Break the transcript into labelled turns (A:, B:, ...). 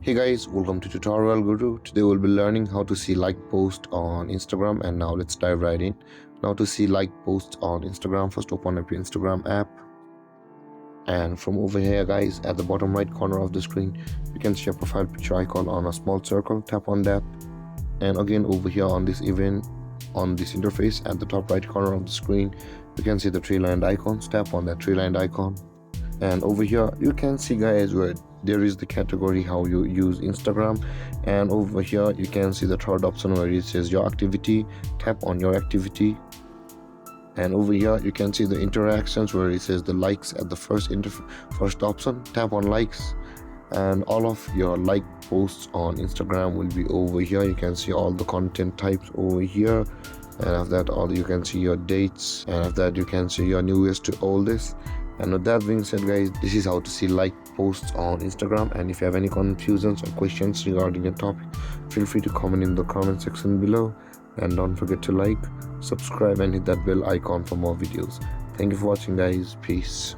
A: Hey guys, welcome to Tutorial Guru. Today we'll be learning how to see like post on Instagram, and now let's dive right in. Now to see like posts on Instagram, first open up your Instagram app, and from over here guys, at the bottom right corner of the screen, you can see your profile picture icon on a small circle. Tap on that, and again over here on this event, on this interface at the top right corner of the screen, you can see the three lined icons. Tap on that three lined icon, and over here you can see guys where there is the category how you use Instagram, and over here you can see the third option where it says your activity. Tap on your activity, and over here you can see the interactions where it says the likes at the first option. Tap on likes, and all of your like posts on Instagram will be over here. You can see all the content types over here, and after that all you can see your dates, and after that you can see your newest to oldest. And with that being said guys, this is how to see like posts on Instagram. And if you have any confusions or questions regarding the topic, feel free to comment in the comment section below, and don't forget to like, subscribe and hit that bell icon for more videos. Thank you for watching guys. Peace.